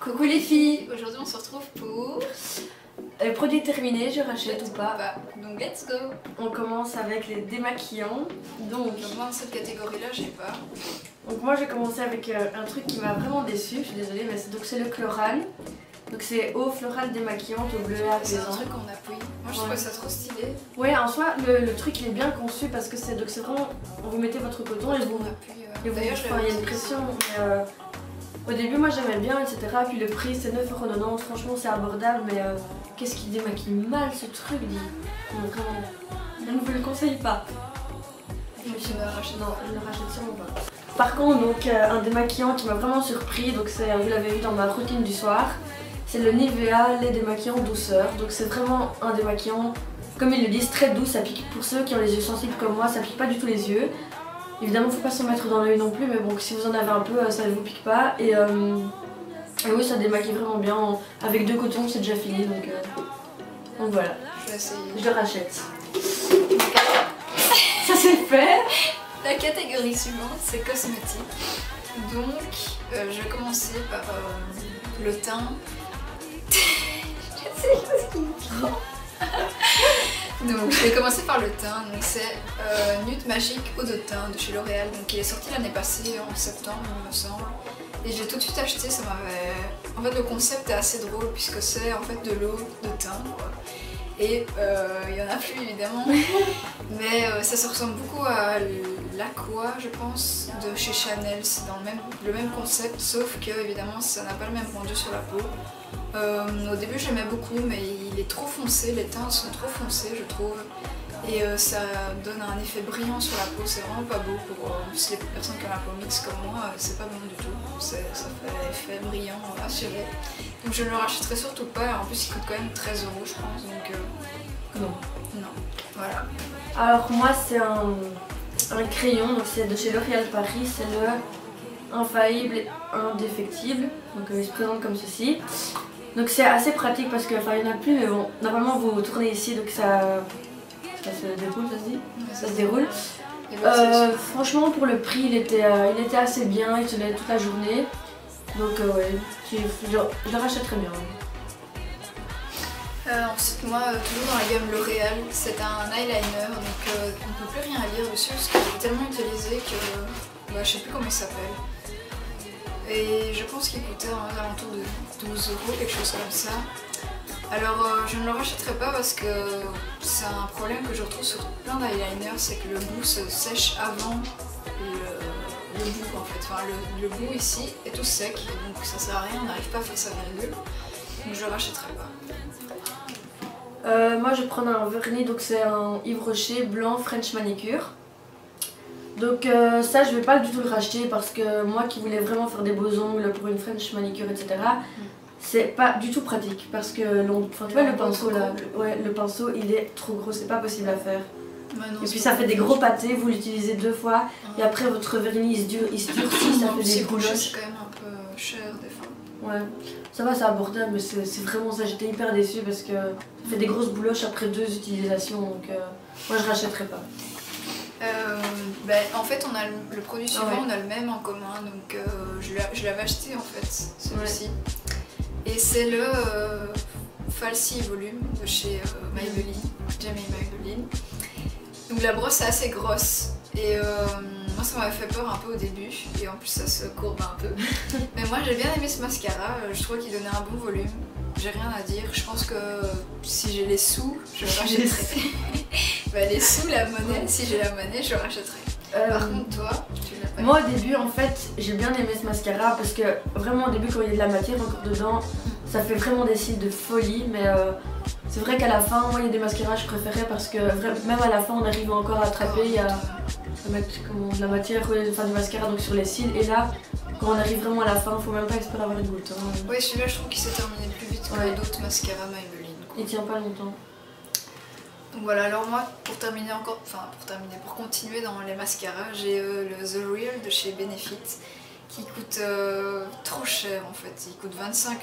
Coucou les filles, aujourd'hui on se retrouve pour... Le produit terminé, je rachète ou pas. Donc let's go. On commence avec les démaquillants. Donc moi dans cette catégorie là j'ai pas. Donc moi j'ai commencé avec un truc qui m'a vraiment déçue, je suis désolée, mais c'est le Chloral. Donc c'est eau florale démaquillante au bleu apaisant. C'est un truc qu'on appuie. Moi je trouve ça trop stylé. Ouais, en soi le truc il est bien conçu parce que c'est vraiment, vous mettez votre coton et vous... D'ailleurs il y a une pression. Au début moi j'aimais bien etc. Puis le prix c'est 9,90€, franchement c'est abordable mais qu'est-ce qui démaquille mal ce truc dit. Donc vraiment, je ne vous le conseille pas. Non, je ne le rachète sûrement pas. Par contre donc un démaquillant qui m'a vraiment surpris, donc vous l'avez vu dans ma routine du soir, c'est le Nivea lait démaquillant douceur. Donc c'est vraiment un démaquillant, comme ils le disent, très doux, ça pique pour ceux qui ont les yeux sensibles comme moi, ça pique pas du tout les yeux. Évidemment faut pas s'en mettre dans l'œil non plus, mais bon si vous en avez un peu ça ne vous pique pas. Et oui ça démaquille vraiment bien, avec 2 cotons c'est déjà fini donc voilà. Je vais essayer. Je le rachète. Ça c'est fait. La catégorie suivante c'est cosmétique. Donc je vais commencer par le teint. Je sais pas ce qu'il me prend. Donc je vais commencer par le teint, donc c'est Nude Magique Eau de teint de chez L'Oréal, donc il est sorti l'année passée en septembre il me semble, et j'ai tout de suite acheté, ça m'avait... En fait le concept est assez drôle puisque c'est en fait de l'eau de teint quoi. Et il n'y en a plus évidemment, mais ça se ressemble beaucoup à l'Aqua je pense de chez Chanel, c'est dans le même concept sauf que évidemment ça n'a pas le même rendu sur la peau. Au début j'aimais beaucoup mais il est trop foncé, les teintes sont trop foncées je trouve et ça donne un effet brillant sur la peau, c'est vraiment pas beau pour les personnes qui ont la peau mixte comme moi, c'est pas bon du tout, ça fait effet brillant assuré. Donc je ne le rachèterai surtout pas, en plus il coûte quand même 13€ je pense donc non. Voilà. Alors moi c'est un crayon, donc c'est de chez L'Oréal Paris, c'est le Infaillible Indéfectible, donc il se présente comme ceci. Donc c'est assez pratique parce que, enfin il n'y en a plus mais bon, normalement vous tournez ici donc ça se déroule, ça se dit, ça se déroule. Franchement pour le prix il était assez bien, il tenait toute la journée. Donc ouais, je le rachèterais bien. Ensuite moi, toujours dans la gamme L'Oréal, c'est un eyeliner, donc on ne peut plus rien lire dessus parce que j'ai tellement utilisé que je sais plus comment il s'appelle. Et je pense qu'il coûtait aux alentours de 12€, quelque chose comme ça. Alors je ne le rachèterai pas parce que c'est un problème que je retrouve sur plein d'eyeliners, c'est que le bout se sèche avant le bout en fait. Enfin le bout ici est tout sec, donc ça sert à rien, on n'arrive pas à faire sa virgule. Donc je le rachèterai pas. Moi je vais prendre un vernis, donc c'est un Yves Rocher blanc French manicure. Donc ça je vais pas du tout le racheter parce que moi qui voulais vraiment faire des beaux ongles pour une French manicure etc. C'est pas du tout pratique parce que tu vois le pinceau là, le pinceau il est trop gros, c'est pas possible à faire. Non, et puis ça fait des gros pâtés, vous l'utilisez 2 fois et après votre vernis il se durcit, ça fait des bouloches. C'est quand même un peu cher des fois. Ouais, ça va, c'est abordable mais c'est vraiment ça, j'étais hyper déçue parce que ça fait des grosses bouloches après 2 utilisations donc moi je rachèterai pas. En fait on a le produit suivant, on a le même en commun donc je l'avais acheté en fait celui-ci. Et c'est le Falsi Volume de chez Maybelline, Jamie Maybelline. Donc la brosse est assez grosse et moi ça m'avait fait peur un peu au début et en plus ça se courbe un peu. Mais moi j'ai bien aimé ce mascara, je trouvais qu'il donnait un bon volume, j'ai rien à dire. Je pense que si j'ai les sous, je le rachèterai. Les sous, la monnaie, si j'ai la monnaie, je le rachèterai. Par contre toi, tu l'as pas. Moi au début en fait j'ai bien aimé ce mascara parce que vraiment au début quand il y a de la matière encore dedans ça fait vraiment des cils de folie mais c'est vrai qu'à la fin moi il y a des mascaras que je préférais parce que même à la fin on arrive encore à attraper, à mettre de la matière, enfin du mascara donc sur les cils et là quand on arrive vraiment à la fin il faut même pas espérer avoir une goutte. Oui celui-là je trouve qu'il s'est terminé plus vite que d'autres mascaras Maybelline. Il tient pas longtemps. Donc voilà, alors moi pour continuer dans les mascaras, j'ai le The Real de chez Benefit qui coûte trop cher en fait, il coûte 25€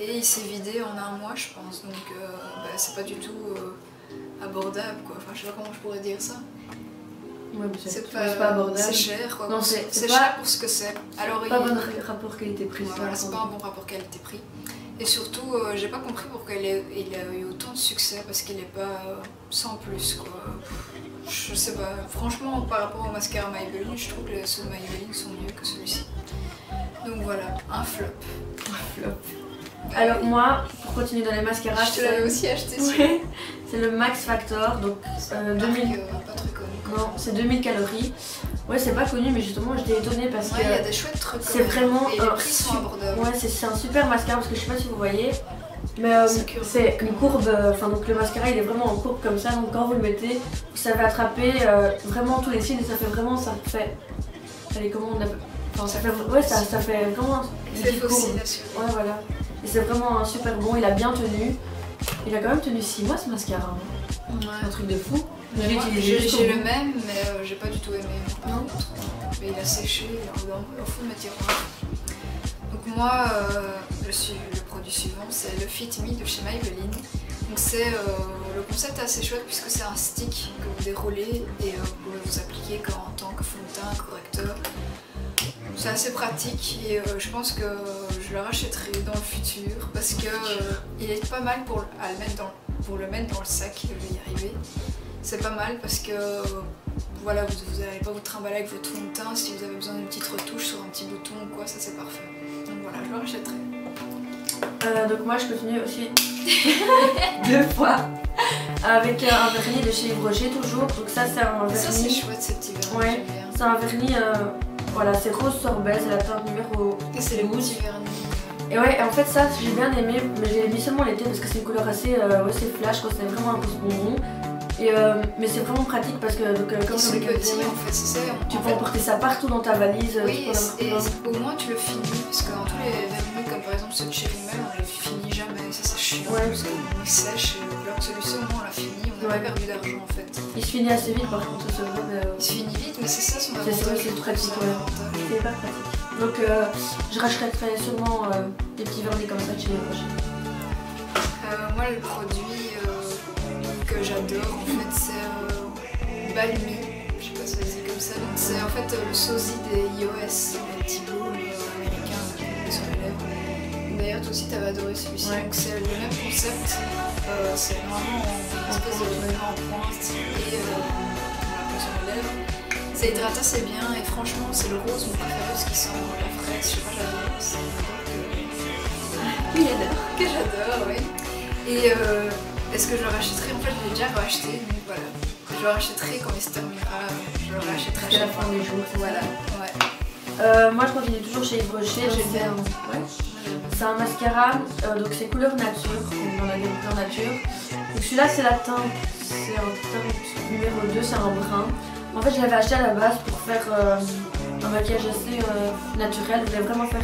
et il s'est vidé en un mois je pense, donc c'est pas du tout abordable quoi, enfin je sais pas comment je pourrais dire ça. Ouais, c'est pas abordable. C'est cher quoi. Non, c'est cher pour ce que c'est. Alors pas bon rapport qualité-prix. Ouais, voilà, c'est pas un bon rapport qualité-prix. Et surtout, j'ai pas compris pourquoi il a eu autant de succès parce qu'il est pas sans plus quoi. Je sais pas, franchement par rapport au mascara Maybelline, je trouve que ceux de Maybelline sont mieux que celui-ci. Donc voilà, un flop. Un flop. Alors moi, pour continuer dans les mascaras, je te l'avais aussi acheté. Ouais, c'est le Max Factor, donc 2000. Pas très connu. Non, c'est 2000 calories. Ouais, c'est pas connu, mais justement, j'étais étonnée parce que. Il y a des chouettes trucs. C'est vraiment. Et les prix sont abordables. Ouais, c'est un super mascara parce que je sais pas si vous voyez. Mais c'est une courbe, enfin donc le mascara il est vraiment en courbe comme ça, donc quand vous le mettez, vous savez attraper vraiment tous les cils et ça fait vraiment, ça fait. Allez, comment on appelle. Enfin, ça fait, ouais, ça fait vraiment. C'est facile. Ouais, voilà. Et c'est vraiment un super bon, il a bien tenu. Il a quand même tenu 6 mois ce mascara. Hein. Ouais. Un truc de fou. J'ai le même, mais j'ai pas du tout aimé. Non. Mais il a séché, il est au fond de ma tiroir. Donc moi, le produit suivant, c'est le Fit Me de chez Maybelline. Donc c'est le concept est assez chouette puisque c'est un stick que vous déroulez et vous pouvez vous appliquer en tant que fond de teint, correcteur. C'est assez pratique et je pense que je le rachèterai dans le futur parce que il est pas mal pour le mettre dans le sac, je vais y arriver. C'est pas mal parce que voilà, vous n'allez pas vous trimballer avec votre fond de teint. Si vous avez besoin d'une petite retouche sur un petit bouton ou quoi, ça c'est parfait. Donc voilà, je le rachèterai. Donc moi je continue aussi 2 fois avec un vernis de chez Yves Rocher toujours. Donc ça c'est un vernis. Ça c'est chouette ces petits vernis. Ouais, c'est un vernis, voilà, c'est rose sorbet, c'est la teinte numéro 12. Et c'est les petits vernis. Et ouais, en fait ça j'ai bien aimé, mais j'ai mis seulement l'été parce que c'est une couleur assez c'est flash, c'est vraiment un peu bonbon. Et mais c'est vraiment pratique parce que comme ils sont petits en fait, c'est ça. Tu peux emporter ça partout dans ta valise. Oui, et au moins tu le finis parce que dans tous les vernis comme par exemple ce de chez Rimmel, on les finit jamais, ça c'est chiant parce qu'il sèche. Alors que celui-ci au moins on l'a fini, on n'a pas perdu d'argent en fait. Il se finit assez vite par contre ce robe. Il se finit vite, mais c'est ça son avantage. C'est pratique, c'est hyper pratique. Donc je rachèterai sûrement des petits vernis comme ça de chez les Rocher. Moi le produit que j'adore en fait c'est Balmy, je sais pas si ça se dit comme ça, donc c'est en fait le sosie des iOS, les petits bouts américains sur les lèvres. D'ailleurs toi aussi t'avais adoré celui-ci, donc c'est le même concept, c'est vraiment une espèce de truc en pointe et sur les lèvres. Ça hydrate assez bien et franchement c'est le rose mon préféré parce qu'il sent la fraise, je sais pas, j'adore, c'est que j'adore, oui. Et est-ce que je le rachèterai? En fait, je l'ai déjà racheté, donc voilà. Je le rachèterai quand il se terminera. Je le rachèterai à la fin des jours. Voilà, ouais. Moi, je continue toujours chez Yves Rocher. C'est un mascara, donc c'est couleur nature, on en a des couleurs nature. Donc celui-là, c'est la teinte, c'est un teinte numéro 2, c'est un brun. En fait, je l'avais acheté à la base pour faire un maquillage assez naturel. Je voulais vraiment faire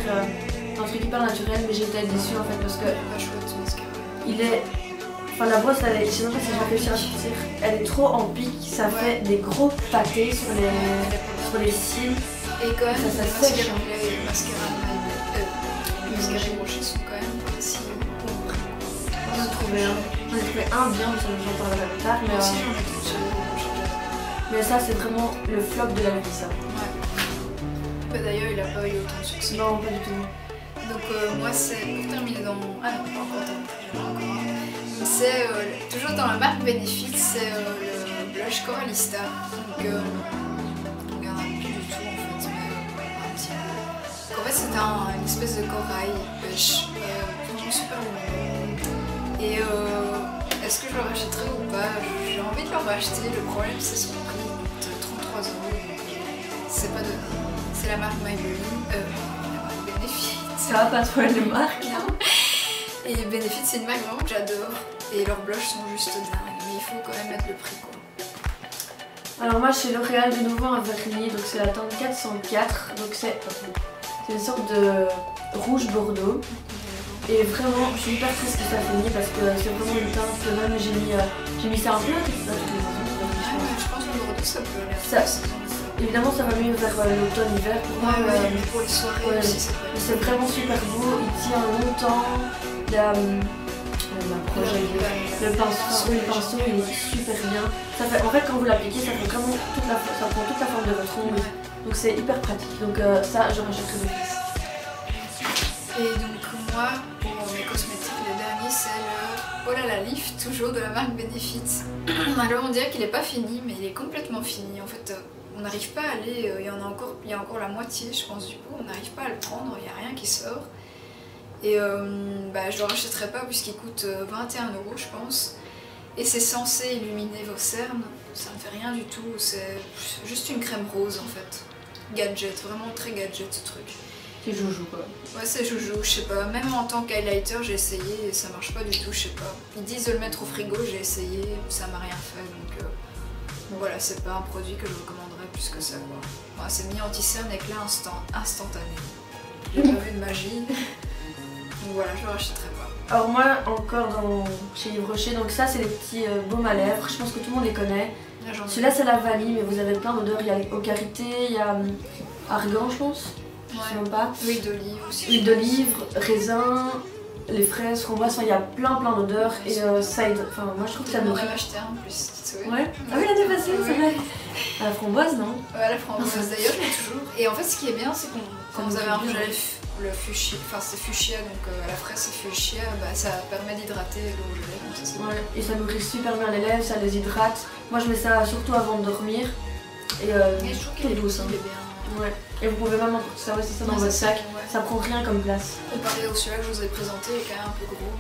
un truc hyper naturel, mais j'étais déçue en fait parce que pas chouette ce mascara. Il est. Enfin, la brosse, je sais pas si je vais réussir à sortir. Elle est trop en pique, ça fait des gros pâtés sur les cils. Et quand même, ça sèche. Les mascaras Yves Rocher sont quand même si bon prix. J'en ai trouvé un bien, j'en parlerai plus tard. Mais aussi, j'en ai tout sur mais ça, c'est vraiment le flop de la vie, ça. Ouais. D'ailleurs, il a pas eu autant de succès. Non, pas du tout. Donc moi c'est pour terminer dans mon... Ah non, pas encore terminé. C'est toujours dans la marque Benefit, c'est le blush Coralista. Donc il n'y en a plus du tout en fait, mais un petit peu. En fait c'est une espèce de corail pêche, vraiment super lumineux. Et est-ce que je le rachèterai ou pas? J'ai envie de le racheter, le problème c'est son prix, il coûte 33 €, donc c'est pas donné. C'est la marque Maybelline, Benefit. Ça va pas trop les marques là. Et Benefit c'est une marque vraiment que j'adore et leurs blushs sont juste dingues, mais il faut quand même mettre le prix quoi. Alors moi chez L'Oréal de nouveau un vernis, donc c'est la teinte 404, donc c'est une sorte de rouge bordeaux. Et vraiment je suis hyper triste que ça finisse parce que c'est vraiment une teinte que même j'ai mis ça un peu là. Je pense que le bordeaux ça peut aller. Évidemment ça va mieux vers l'automne-hiver pour moi. Mais pour les soirées aussi c'est vraiment super beau, il tient longtemps, projet. Le pinceau, oui, le pinceau il est super bien. Ça fait, en fait quand vous l'appliquez ça fait vraiment ça prend toute la forme de votre ongle. Donc c'est hyper pratique. Donc ça je rachèterai d'office. Et donc moi pour mes cosmétiques le dernier c'est le Oh là la Lift, toujours de la marque Benefit. Alors on dirait qu'il n'est pas fini mais il est complètement fini. En fait on n'arrive pas à aller, il y a encore la moitié je pense du pot, on n'arrive pas à le prendre, il n'y a rien qui sort. Et je le rachèterai pas puisqu'il coûte 21 € je pense. Et c'est censé illuminer vos cernes, ça ne fait rien du tout, c'est juste une crème rose en fait. Gadget, vraiment très gadget ce truc. C'est joujou quoi. Ouais c'est joujou, je sais pas, même en tant qu'highlighter j'ai essayé et ça marche pas du tout, je sais pas. Ils disent de le mettre au frigo, j'ai essayé, ça m'a rien fait donc voilà, c'est pas un produit que je recommanderais plus que ça quoi. Enfin, c'est mis anti-cerne éclat instantané. J'ai pas vu de magie. Donc voilà, je le rachèterai pas. Alors moi encore chez Yves Rocher, donc ça c'est les petits baumes à lèvres, je pense que tout le monde les connaît. Celui-là c'est la vanille mais vous avez plein d'odeurs, il y a au karité, il y a argan je pense. Je sais même pas. Huile d'olive aussi. Huile d'olive, raisin, les fraises, framboises, enfin il y a plein d'odeurs et ça aide. Enfin moi je trouve que ça nourrit. On en a acheté un en plus, tu te ouais. Ah oui l'année passée, c'est vrai. La framboise non? Ouais la framboise d'ailleurs je l'ai toujours. Et en fait ce qui est bien c'est qu'on quand vous avez un rouge à lèvres le fuchsia, enfin c'est fuchsia donc à la fraise c'est fuchsia, ça permet d'hydrater le rouge à lèvres. Donc ça, ouais, et ça nourrit super bien les lèvres, ça les hydrate. Moi je mets ça surtout avant de dormir. Et je trouve qu'il est douce. Il est bien. Ouais. Et vous pouvez même ça aussi ça dans votre sac, ça prend rien comme place. Comparé au celui-là que je vous ai présenté, il est quand même un peu gros.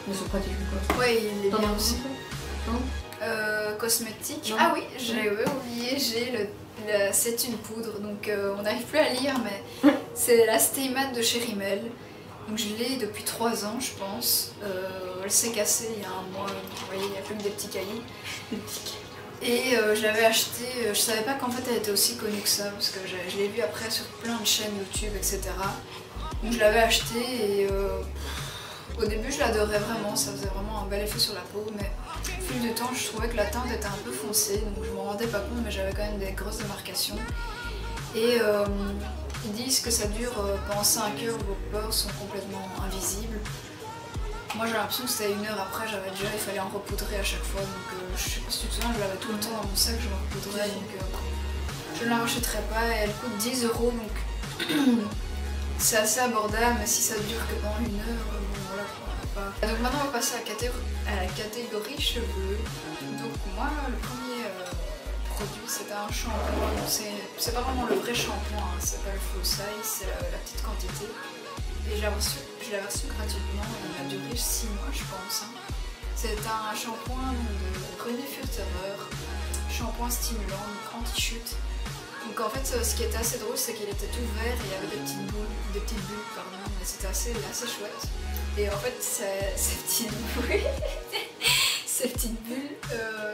Mais c'est pratique quoi. Ouais il est bien aussi. Non cosmétique. Non. Ah oui, j'ai oublié, j'ai c'est une poudre, donc on n'arrive plus à lire, mais c'est la Stay Matte de chez Rimmel. Donc je l'ai depuis 3 ans, je pense. Elle s'est cassée il y a un mois, vous voyez, il n'y a plus que des petits cailloux. Et je l'avais achetée, je savais pas qu'en fait elle était aussi connue que ça, parce que je l'ai vue après sur plein de chaînes YouTube, etc. Donc je l'avais achetée et au début je l'adorais vraiment, ça faisait vraiment un bel effet sur la peau, mais au fil du temps je trouvais que la teinte était un peu foncée, donc je m'en rendais pas compte, mais j'avais quand même des grosses démarcations. Et ils disent que ça dure pendant 5 heures, vos pores sont complètement invisibles. Moi j'ai l'impression que c'était 1 heure après, il fallait en repoudrer à chaque fois, donc je sais pas si tu te souviens, je l'avais tout le temps dans mon sac, je me repoudrais, donc je ne la rachèterai pas, et elle coûte 10 €, donc c'est assez abordable, mais si ça dure que pendant 1 heure, bon voilà, pas. Donc maintenant on va passer à la catégorie cheveux. Donc moi le premier produit c'était un shampoing, c'est pas vraiment le vrai shampoing, hein, c'est pas le full size, c'est la petite quantité. Et je l'ai reçu gratuitement, il m'a duré 6 mois je pense. Hein. C'est un shampoing de René Furterer, shampoing stimulant, donc anti-chute. Donc en fait ce qui était assez drôle c'est qu'il était tout vert et il y avait des petites bulles, pardon, mais c'était assez chouette. Et en fait ces petites bulles,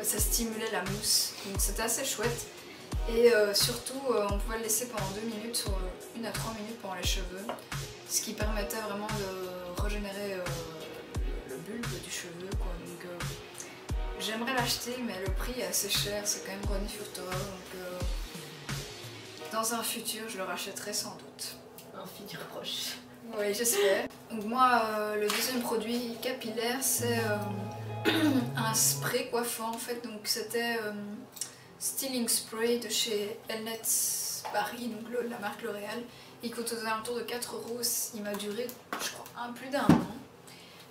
ça stimulait la mousse, donc c'était assez chouette. Et surtout on pouvait le laisser pendant 2 minutes, sur 1 à 3 minutes pendant les cheveux, ce qui permettait vraiment de régénérer le bulbe du cheveu quoi. Donc j'aimerais l'acheter mais le prix est assez cher, c'est quand même René Furterer, donc dans un futur je le rachèterai sans doute. Un futur proche. Oui j'espère. Donc moi le deuxième produit capillaire c'est un spray coiffant en fait, donc c'était Styling Spray de chez Elnet Paris, donc la marque L'Oréal. Il coûte aux alentours de 4 €, il m'a duré je crois plus d'1 an.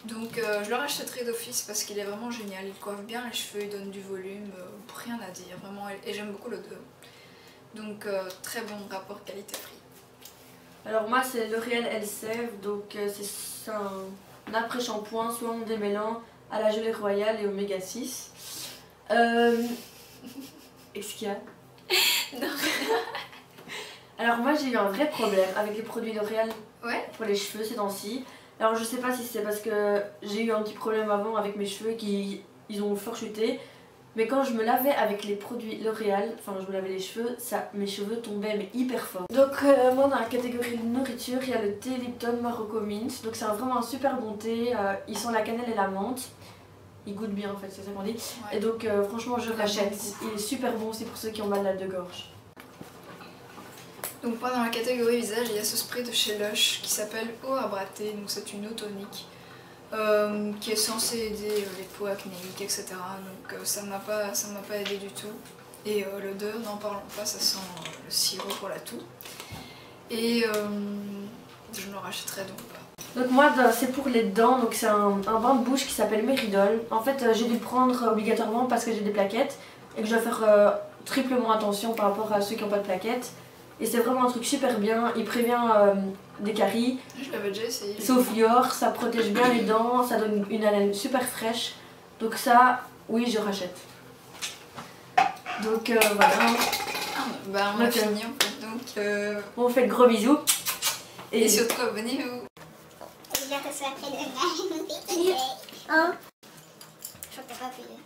Donc je le rachèterai d'office parce qu'il est vraiment génial, il coiffe bien les cheveux, il donne du volume, rien à dire vraiment, et j'aime beaucoup l'odeur. Donc très bon rapport qualité-prix. Alors moi c'est L'Oréal Elseve, donc c'est un après-shampoing soin démêlant à la gelée royale et oméga 6. Qu'est-ce qu'il y a? Non. Alors moi j'ai eu un vrai problème avec les produits L'Oréal pour les cheveux ces temps-ci. Alors je sais pas si c'est parce que j'ai eu un petit problème avant avec mes cheveux ils ont fort chuté. Mais quand je me lavais avec les produits L'Oréal, enfin je me lavais les cheveux, mes cheveux tombaient mais hyper fort. Donc moi dans la catégorie de nourriture, il y a le thé Lipton Morocco Mint. Donc c'est vraiment un super bon thé, il sent la cannelle et la menthe. Il goûte bien en fait, c'est ça qu'on dit. Ouais. Et donc franchement je rachète, il est super bon aussi pour ceux qui ont mal de gorge. Donc dans la catégorie visage, il y a ce spray de chez Lush qui s'appelle Eau à Braté, donc c'est une eau tonique. qui est censé aider les peaux acnéiques, etc. Donc ça m'a pas aidé du tout. Et l'odeur, n'en parlons pas, ça sent le sirop pour la toux. Et je ne le rachèterai donc pas. Donc moi c'est pour les dents, donc c'est un bain de bouche qui s'appelle Meridol. En fait j'ai dû le prendre obligatoirement parce que j'ai des plaquettes et que je dois faire triplement attention par rapport à ceux qui n'ont pas de plaquettes. Et c'est vraiment un truc super bien, il prévient des caries. Je l'avais déjà essayé. C'est au fluor, ça protège bien les dents, ça donne une haleine super fraîche. Donc ça, oui je rachète. Donc voilà. Bah on a fini en fait, donc on fait de gros bisous. Et surtout abonnez-vous. Je crois que t'as pas payé.